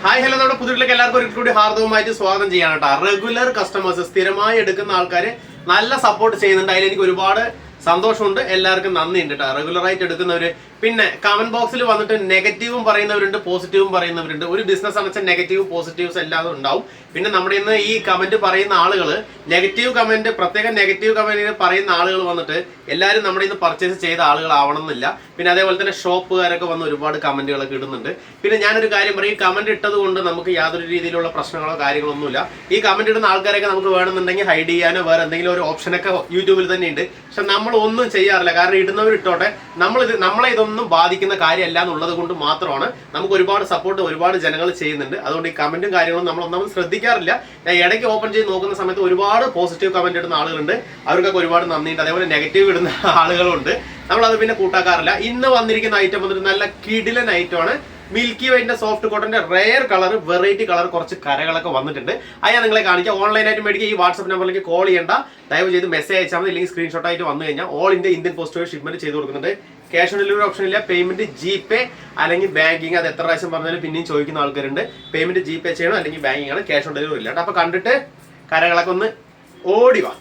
Hi hello നമ്മുടെ പുതിയതിലേക്ക് എല്ലാവർക്കും ഒരിക്കൽ കൂടി ഹാർദവമായിട്ട് സ്വാഗതം ചെയ്യാണ് കേട്ടോ. റെഗുലർ കസ്റ്റമേഴ്സ് സ്ഥിരമായി എടുക്കുന്ന ആൾക്കാർ നല്ല സപ്പോർട്ട് ചെയ്യുന്നുണ്ട്. അതിൽ എനിക്ക് ഒരുപാട് സന്തോഷമുണ്ട്. എല്ലാവർക്കും നന്ദിയുണ്ട് കേട്ടോ. റെഗുലറായിട്ട് എടുക്കുന്നവര് പിന്നെ കമന്റ് ബോക്സിൽ വന്നിട്ട് നെഗറ്റീവും പറയുന്നവരുണ്ട്, പോസിറ്റീവും പറയുന്നവരുണ്ട്. ഒരു ബിസിനസ് അടച്ച നെഗറ്റീവ് പോസിറ്റീവ്സ് എല്ലാം ഉണ്ടാവും. പിന്നെ നമ്മുടെ ഇന്ന് ഈ കമന്റ് പറയുന്ന ആളുകൾ നെഗറ്റീവ് കമന്റ് പ്രത്യേകം നെഗറ്റീവ് കമന്റ് പറയുന്ന ആളുകൾ വന്നിട്ട് എല്ലാവരും നമ്മുടെ ഇന്ന് പർച്ചേസ് ചെയ്ത ആളുകളാവണം എന്നില്ല. പിന്നെ അതേപോലെ തന്നെ ഷോപ്പുകാരൊക്കെ വന്ന് ഒരുപാട് കമന്റുകളൊക്കെ ഇടുന്നുണ്ട്. പിന്നെ ഞാനൊരു കാര്യം പറയും, ഈ കമന്റ് ഇട്ടത് കൊണ്ട് നമുക്ക് യാതൊരു രീതിയിലുള്ള പ്രശ്നങ്ങളോ കാര്യങ്ങളോ ഒന്നുമില്ല. ഈ കമന്റ് ഇടുന്ന ആൾക്കാരൊക്കെ നമുക്ക് വേണമെന്നുണ്ടെങ്കിൽ ഹൈഡ് ചെയ്യാനോ വേറെ എന്തെങ്കിലും ഒരു ഓപ്ഷനൊക്കെ യൂട്യൂബിൽ തന്നെ ഉണ്ട്. പക്ഷെ നമ്മൾ ഒന്നും ചെയ്യാറില്ല. കാരണം ഇടുന്നവർ ഇട്ടോട്ടെ, നമ്മളെ ഇതൊന്നും ബാധിക്കുന്ന കാര്യമല്ല എന്നുള്ളത് കൊണ്ട് മാത്രമാണ്. നമുക്ക് ഒരുപാട് സപ്പോർട്ട് ഒരുപാട് ജനങ്ങൾ ചെയ്യുന്നുണ്ട്. അതുകൊണ്ട് ഈ കമന്റും കാര്യങ്ങളും നമ്മൾ ഒന്നും ശ്രദ്ധിക്കാറില്ല. ഞാൻ ഇടയ്ക്ക് ഓപ്പൺ ചെയ്ത് നോക്കുന്ന സമയത്ത് ഒരുപാട് പോസിറ്റീവ് കമന്റ് ഇടുന്ന ആളുകളുണ്ട്. അവർക്കൊക്കെ ഒരുപാട് നന്ദിയുണ്ട്. അതേപോലെ നെഗറ്റീവ് ഇടുന്ന ആളുകളുണ്ട്. നമ്മളത് പിന്നെ കൂട്ടാക്കാറില്ല. ഇന്ന് വന്നിരിക്കുന്ന ഐറ്റം വന്നിട്ട് നല്ല കിടിലൻ ഐറ്റമാണ്. മിൽക്കി വൈറ്റിന്റെ സോഫ്റ്റ് കോട്ടന്റെ റെയർ കളർ, വെറൈറ്റി കളർ, കുറച്ച് കരകളൊക്കെ വന്നിട്ടുണ്ട്. അത് ഞാൻ നിങ്ങളെ കാണിക്കാം. ഓൺലൈനായിട്ട് മേടിക്കുക. ഈ വാട്സ്ആപ്പ് നമ്പറിലേക്ക് കോൾ ചെയ്യേണ്ട, ദയവ് ചെയ്ത് മെസ്സേജ് അയച്ചാൽ മതി. അല്ലെങ്കിൽ സ്ക്രീൻഷോട്ട് ആയിട്ട് വന്നു കഴിഞ്ഞാൽ ഓൾ ഇന്ത്യൻ പോസ്റ്റ് വഴി ഷിപ്മെന്റ് ചെയ്ത് കൊടുക്കുന്നുണ്ട്. ക്യാഷ് ഓൺ ഡെലിവറി ഓപ്ഷൻ ഇല്ല. പേയ്മെന്റ് ജിപേ അല്ലെങ്കിൽ ബാങ്കിങ്. അത് എത്ര പ്രാവശ്യം പറഞ്ഞാലും പിന്നെയും ചോദിക്കുന്ന ആൾക്കാരുണ്ട്. പേയ്മെന്റ് ജിപേ ചെയ്യണം അല്ലെങ്കിൽ ബാങ്കിങ് ആണ്. ക്യാഷ് ഓൺ ഡെലിവറി ഇല്ല. അപ്പൊ കണ്ടിട്ട് കരകളൊക്കെ ഒന്ന് ഓടി വാ.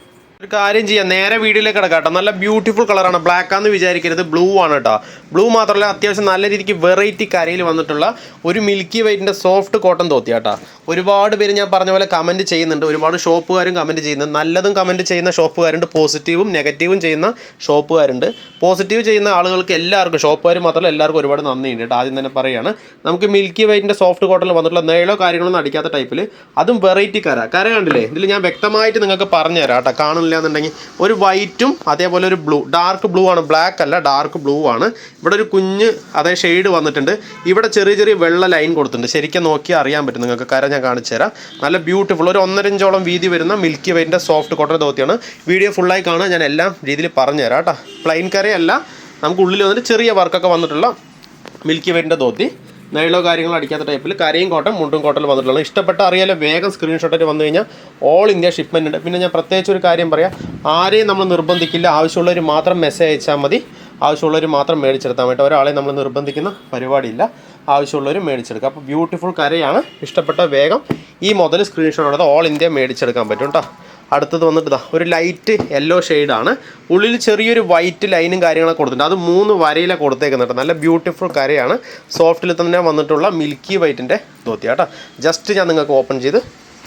ഒരു കാര്യം ചെയ്യാം, നേരെ വീഡിയോയിലേക്ക് കിടക്കാം കേട്ടോ. നല്ല ബ്യൂട്ടിഫുൾ കളറാണ്. ബ്ലാക്ക് ആണെന്ന് വിചാരിക്കരുത്, ബ്ലൂ ആണ് കേട്ടോ. ബ്ലൂ മാത്രമല്ല, അത്യാവശ്യം നല്ല രീതിക്ക് വെറൈറ്റി കരയിൽ വന്നിട്ടുള്ള ഒരു മിൽക്കി വൈറ്റിൻ്റെ സോഫ്റ്റ് കോട്ടൺ തോത്തി കേട്ടോ. ഒരുപാട് പേര് ഞാൻ പറഞ്ഞ പോലെ കമൻറ്റ് ചെയ്യുന്നുണ്ട്. ഒരുപാട് ഷോപ്പുകാരും കമൻറ്റ് ചെയ്യുന്നുണ്ട്. നല്ലതും കമൻറ്റ് ചെയ്യുന്ന ഷോപ്പുകാരുണ്ട്, പോസിറ്റീവും നെഗറ്റീവും ചെയ്യുന്ന ഷോപ്പുകാരുണ്ട്. പോസിറ്റീവ് ചെയ്യുന്ന ആളുകൾക്ക് എല്ലാവർക്കും, ഷോപ്പുകാർ മാത്രമല്ല എല്ലാവർക്കും ഒരുപാട് നന്ദിയുണ്ട് കേട്ടോ. ആദ്യം തന്നെ പറയുകയാണ്, നമുക്ക് മിൽക്കി വൈറ്റിൻ്റെ സോഫ്റ്റ് കോട്ടണിൽ വന്നിട്ടുള്ള നീളോ കാര്യങ്ങളൊന്നും അടിക്കാത്ത ടൈപ്പിൽ, അതും വെറൈറ്റി കര കണ്ടില്ലേ. ഇതിൽ ഞാൻ വ്യക്തമായിട്ട് നിങ്ങൾക്ക് പറഞ്ഞു തരാം കേട്ടോ. കാണുന്നില്ല എന്നുണ്ടെങ്കിൽ ഒരു വൈറ്റും അതേപോലെ ഒരു ബ്ലൂ, ഡാർക്ക് ബ്ലൂ ആണ്, ബ്ലാക്ക് അല്ല, ഡാർക്ക് ബ്ലൂ ആണ്. ഇവിടെ ഒരു കുഞ്ഞ് അതേ ഷെയ്ഡ് വന്നിട്ടുണ്ട്. ഇവിടെ ചെറിയ ചെറിയ വെള്ള ലൈൻ കൊടുത്തിട്ടുണ്ട്. ശരിക്കും നോക്കിയാൽ അറിയാൻ പറ്റും നിങ്ങൾക്ക്. കര ഞാൻ കാണിച്ചു തരാം. നല്ല ബ്യൂട്ടിഫുൾ ഒരു 1.5 ഇഞ്ചോളം വീതി വരുന്ന മിൽക്കി വൈറ്റിൻ്റെ സോഫ്റ്റ് കോട്ടൺ ധോത്തിയാണ്. വീഡിയോ ഫുള്ളായി കാണാൻ ഞാൻ എല്ലാം രീതിയിൽ പറഞ്ഞു തരാം കേട്ടോ. പ്ലെയിൻ കരയല്ല, നമുക്ക് ഉള്ളിൽ വന്നിട്ട് ചെറിയ വർക്കൊക്കെ വന്നിട്ടുള്ള മിൽക്കി വൈറ്റിൻ്റെ ധോത്തി. നീളോ കാര്യങ്ങൾ അടിക്കാത്ത ടൈപ്പിൽ കരയും കോട്ടൺ മുണ്ടും കോട്ടൺ വന്നിട്ടുള്ളത്. ഇഷ്ടപ്പെട്ട അറിയാലോ, വേഗം സ്ക്രീൻഷോട്ടായിട്ട് വന്നു കഴിഞ്ഞാൽ ഓൾ ഇന്ത്യ ഷിപ്മെൻ്റ് ഉണ്ട്. പിന്നെ ഞാൻ പ്രത്യേകിച്ച് ഒരു കാര്യം പറയാം, ആരെയും നമ്മൾ നിർബന്ധിക്കില്ല. ആവശ്യമുള്ളവർ മാത്രം മെസ്സേജ് അയച്ചാൽ മതി. ആവശ്യമുള്ളവർ മാത്രം മേടിച്ചെടുത്താൽ മതി. ഒരാളെ നമ്മൾ നിർബന്ധിക്കുന്ന പരിപാടിയില്ല. ആവശ്യമുള്ളവർ മേടിച്ചെടുക്കുക. അപ്പോൾ ബ്യൂട്ടിഫുൾ കരയാണ്. ഇഷ്ടപ്പെട്ട വേഗം ഈ മുതൽ സ്ക്രീൻഷോട്ട് എടുത്താൽ ഓൾ ഇന്ത്യ മേടിച്ചെടുക്കാൻ പറ്റും കേട്ടോ. അടുത്തത് വന്നിട്ട് ഇതാ ഒരു ലൈറ്റ് യെല്ലോ ഷെയ്ഡാണ്. ഉള്ളിൽ ചെറിയൊരു വൈറ്റ് ലൈനും കാര്യങ്ങളൊക്കെ കൊടുത്തിട്ടുണ്ട്. അത് 3 വരയിലാണ് കൊടുത്തേക്കുന്നത്. നല്ല ബ്യൂട്ടിഫുൾ കരയാണ്. സോഫ്റ്റിൽ തന്നെ വന്നിട്ടുള്ള മിൽക്കി വൈറ്റിൻ്റെ ധോത്തി കേട്ടോ. ജസ്റ്റ് ഞാൻ നിങ്ങൾക്ക് ഓപ്പൺ ചെയ്ത്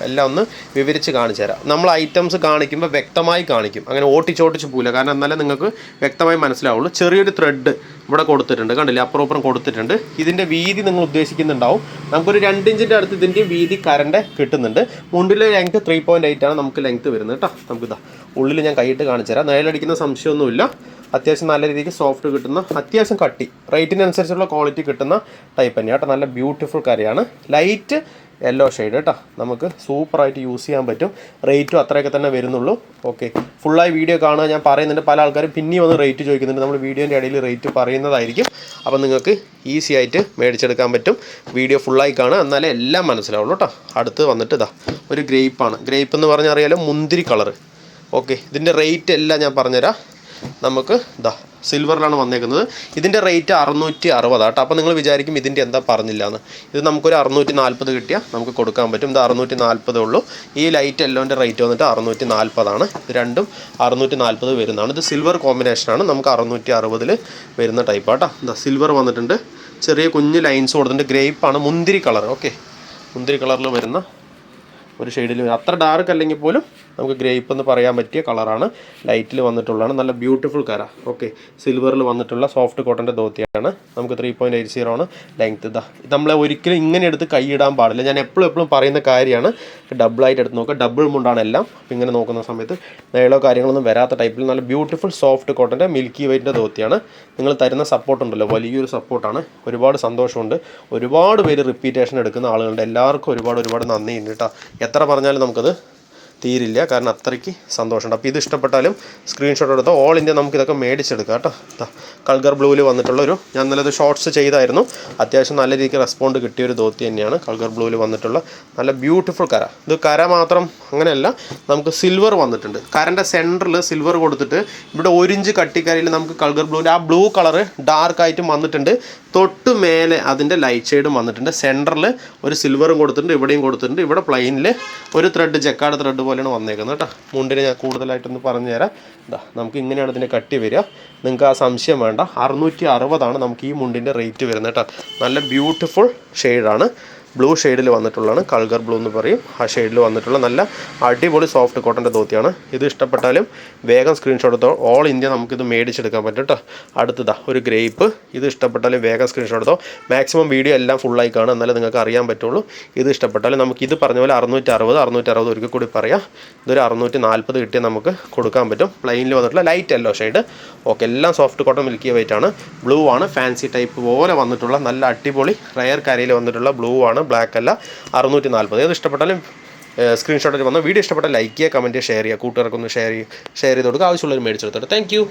എല്ലാം ഒന്ന് വിവരിച്ച് കാണിച്ചു തരാം. നമ്മൾ ഐറ്റംസ് കാണിക്കുമ്പോൾ വ്യക്തമായി കാണിക്കും. അങ്ങനെ ഓട്ടിച്ചോട്ടിച്ച് പോകില്ല. കാരണം എന്നാലേ നിങ്ങൾക്ക് വ്യക്തമായി മനസ്സിലാവുള്ളൂ. ചെറിയൊരു ത്രെഡ് ഇവിടെ കൊടുത്തിട്ടുണ്ട്, കണ്ടില്ലേ, അപ്പുറം കൊടുത്തിട്ടുണ്ട്. ഇതിൻ്റെ വീതി നിങ്ങൾ ഉദ്ദേശിക്കുന്നുണ്ടാവും. നമുക്കൊരു 2 ഇഞ്ചിൻ്റെ അടുത്ത് ഇതിൻ്റെ വീതി കരണ്ട് കിട്ടുന്നുണ്ട്. മുണ്ടിലെ ലെങ്ത്ത് 3.8 ആണ് നമുക്ക് ലെങ്ത്ത് വരുന്നത് കേട്ടോ. നമുക്കിതാ ഉള്ളിൽ ഞാൻ കൈയിട്ട് കാണിച്ചു തരാം. നിഴലടിക്കുന്ന സംശയമൊന്നുമില്ല. അത്യാവശ്യം നല്ല രീതിക്ക് സോഫ്റ്റ് കിട്ടുന്ന, അത്യാവശ്യം കട്ടി, റേറ്റിനനുസരിച്ചുള്ള ക്വാളിറ്റി കിട്ടുന്ന ടൈപ്പ് തന്നെയാണ് കേട്ടോ. നല്ല ബ്യൂട്ടിഫുൾ കരയാണ്. ലൈറ്റ് യെല്ലോ ഷെയ്ഡ് കേട്ടോ. നമുക്ക് സൂപ്പറായിട്ട് യൂസ് ചെയ്യാൻ പറ്റും. റേറ്റും അത്രയൊക്കെ തന്നെ വരുന്നുള്ളൂ. ഓക്കെ, ഫുള്ളായി വീഡിയോ കാണുക. ഞാൻ പറയുന്നുണ്ട്, പല ആൾക്കാരും പിന്നെയും വന്ന് റേറ്റ് ചോദിക്കുന്നുണ്ട്. നമ്മൾ വീഡിയോൻ്റെ ഇടയിൽ റേറ്റ് പറയുന്നതായിരിക്കും. അപ്പോൾ നിങ്ങൾക്ക് ഈസി ആയിട്ട് മേടിച്ചെടുക്കാൻ പറ്റും. വീഡിയോ ഫുള്ളായി കാണുക, എന്നാലേ എല്ലാം മനസ്സിലാവുള്ളൂ കേട്ടോ. അടുത്ത് വന്നിട്ട് ഇതാ ഒരു ഗ്രേപ്പാണ്. ഗ്രേപ്പ് എന്ന് പറഞ്ഞാൽ അറിയാലോ, മുന്തിരി കളറ്. ഓക്കെ, ഇതിൻ്റെ റേറ്റ് എല്ലാം ഞാൻ പറഞ്ഞുതരാം. നമുക്ക് ഇതാ സിൽവറിലാണ് വന്നേക്കുന്നത്. ഇതിൻ്റെ റേറ്റ് 660 കേട്ടോ. അപ്പോൾ നിങ്ങൾ വിചാരിക്കും ഇതിൻ്റെ എന്താ പറഞ്ഞില്ല എന്ന്. ഇത് നമുക്കൊരു 640 കിട്ടിയാൽ നമുക്ക് കൊടുക്കാൻ പറ്റും. ഇത് 640 ഉള്ളൂ. ഈ ലൈറ്റ് എല്ലോൻ്റെ റേറ്റ് വന്നിട്ട് 640 ഇത് രണ്ടും 640 വരുന്നതാണ്. ഇത് സിൽവർ കോമ്പിനേഷനാണ്. നമുക്ക് 660 വരുന്ന ടൈപ്പാണ് കേട്ടോ. ഇതാ സിൽവർ വന്നിട്ടുണ്ട്. ചെറിയ കുഞ്ഞ് ലൈൻസ് കൊടുത്തിട്ടുണ്ട്. ഗ്രേപ്പാണ്, മുന്തിരി കളർ. ഓക്കെ, മുന്തിരി കളറിൽ വരുന്ന ഒരു ഷെയ്ഡിൽ, അത്ര ഡാർക്ക് അല്ലെങ്കിൽ പോലും നമുക്ക് ഗ്രേപ്പ് എന്ന് പറയാൻ പറ്റിയ കളറാണ്. ലൈറ്റിൽ വന്നിട്ടുള്ളതാണ്. നല്ല ബ്യൂട്ടിഫുൾ കര. ഓക്കെ, സിൽവറിൽ വന്നിട്ടുള്ള സോഫ്റ്റ് കോട്ടൻ്റെ ധോത്തിയാണ്. നമുക്ക് 3.80 ആണ് ലെങ്ത്ത്. ഇതാ നമ്മളെ ഒരിക്കലും ഇങ്ങനെ എടുത്ത് കൈയിടാൻ പാടില്ല. ഞാൻ എപ്പോഴും പറയുന്ന കാര്യമാണ്. ഡബിളായിട്ട് എടുത്ത് നോക്കുക. ഡബിൾ മുണ്ടാണ് എല്ലാം. അപ്പോൾ ഇങ്ങനെ നോക്കുന്ന സമയത്ത് നീളോ കാര്യങ്ങളൊന്നും വരാത്ത ടൈപ്പിൽ നല്ല ബ്യൂട്ടിഫുൾ സോഫ്റ്റ് കോട്ടൻ്റെ മിൽക്കി വൈറ്റിൻ്റെ ധോത്തിയാണ്. നിങ്ങൾ തരുന്ന സപ്പോർട്ട് ഉണ്ടല്ലോ, വലിയൊരു സപ്പോർട്ടാണ്. ഒരുപാട് സന്തോഷമുണ്ട്. ഒരുപാട് പേര് റിപ്പീറ്റേഷൻ എടുക്കുന്ന ആളുകളുണ്ട്. എല്ലാവർക്കും ഒരുപാട് നന്ദിയുണ്ട് കേട്ടോ. എത്ര പറഞ്ഞാലും നമുക്കത് തീരില്ല. കാരണം അത്രയ്ക്ക് സന്തോഷമുണ്ട്. അപ്പോൾ ഇത് ഇഷ്ടപ്പെട്ടാലും സ്ക്രീൻഷോട്ട് എടുത്തോ. ഓൾ ഇന്ത്യ നമുക്കിതൊക്കെ മേടിച്ചെടുക്കാം കേട്ടോ. കൾഗർ ബ്ലൂവിൽ വന്നിട്ടുള്ളൊരു, ഞാൻ നല്ലത് ഷോർട്സ് ചെയ്തായിരുന്നു. അത്യാവശ്യം നല്ല രീതിക്ക് റെസ്പോണ്ട് കിട്ടിയൊരു ധോത്തി തന്നെയാണ്. കൾഗർ ബ്ലൂവിൽ വന്നിട്ടുള്ള നല്ല ബ്യൂട്ടിഫുൾ കര. ഇത് കര മാത്രം അങ്ങനെയല്ല, നമുക്ക് സിൽവർ വന്നിട്ടുണ്ട്. കരൻ്റെ സെൻറ്ററിൽ സിൽവർ കൊടുത്തിട്ട് ഇവിടെ 1 ഇഞ്ച് കട്ടിക്കരയിൽ നമുക്ക് കൾഗർ ബ്ലൂവിൻ്റെ ആ ബ്ലൂ കളറ് ഡാർക്കായിട്ടും വന്നിട്ടുണ്ട്. തൊട്ട് മേലെ അതിൻ്റെ ലൈറ്റ് ഷെയ്ഡും വന്നിട്ടുണ്ട്. സെൻറ്ററിൽ ഒരു സിൽവറും കൊടുത്തിട്ടുണ്ട്, ഇവിടെയും കൊടുത്തിട്ടുണ്ട്. ഇവിടെ പ്ലെയിനിൽ ഒരു ത്രെഡ് ജക്കാർഡ് ത്രെഡ് പോലെയാണ് വന്നേക്കുന്നത് കേട്ടോ. മുണ്ടിന് ഞാൻ കൂടുതലായിട്ടൊന്ന് പറഞ്ഞു തരാം. ഇതാ നമുക്ക് ഇങ്ങനെയാണ് ഇതിൻ്റെ കട്ടി വരിക. നിങ്ങൾക്ക് ആ സംശയം വേണ്ട. 660 നമുക്ക് ഈ മുണ്ടിൻ്റെ റേറ്റ് വരുന്നത് കേട്ടോ. നല്ല ബ്യൂട്ടിഫുൾ ഷെയ്ഡാണ്. ബ്ലൂ ഷെയ്ഡിൽ വന്നിട്ടുള്ളതാണ്, കൾഗർ ബ്ലൂ എന്ന് പറയും. ആ ഷെയ്ഡിൽ വന്നിട്ടുള്ള നല്ല അടിപൊളി സോഫ്റ്റ് കോട്ടൻ്റെ ധോത്തിയാണ്. ഇത് ഇഷ്ടപ്പെട്ടാലും വേഗം സ്ക്രീൻഷോട്ട് എടുത്തോ. ഓൾ ഇന്ത്യ നമുക്കിത് മേടിച്ചെടുക്കാൻ പറ്റും കേട്ടോ. അടുത്തതാ ഒരു ഗ്രേപ്പ്. ഇത് ഇഷ്ടപ്പെട്ടാലും വേഗം സ്ക്രീൻഷോട്ട് എടുത്തോ. മാക്സിമം വീഡിയോ എല്ലാം ഫുള്ളായി കാണും, എന്നാലേ നിങ്ങൾക്ക് അറിയാൻ പറ്റുള്ളൂ. ഇത് ഇഷ്ടപ്പെട്ടാലും നമുക്ക് ഇത് പറഞ്ഞ പോലെ 660 ഒരിക്കൽ കൂടി പറയാം. ഇതൊരു 640 കിട്ടിയാൽ നമുക്ക് കൊടുക്കാൻ പറ്റും. പ്ലെയിനിൽ വന്നിട്ടുള്ള ലൈറ്റ് യെല്ലോ ഷെയ്ഡ്. ഓക്കെ, എല്ലാം സോഫ്റ്റ് കോട്ടൺ മിൽക്കി വൈറ്റ് ആണ്. ബ്ലൂ ആണ്, ഫാൻസി ടൈപ്പ് പോലെ വന്നിട്ടുള്ള നല്ല അടിപൊളി റയർ കരയിൽ വന്നിട്ടുള്ള ബ്ലൂ ആണ്, ബ്ലാക്ക് അല്ല. 640. ഏത് ഇഷ്ടപ്പെട്ടാലും സ്ക്രീൻഷോട്ടിൽ വന്നു. വീഡിയോ ഇഷ്ടപ്പെട്ടാൽ ലൈക്ക് ചെയ്യുക, കമൻറ്റ് ചെയ്യുക, ഷെയർ ചെയ്യുക. കൂട്ടുകാർക്കൊന്ന് ഷെയർ ചെയ്ത് കൊടുക്കുക. ആവശ്യമുള്ളവർ മേടിച്ചെടുത്തോട്ടെ. Thank you.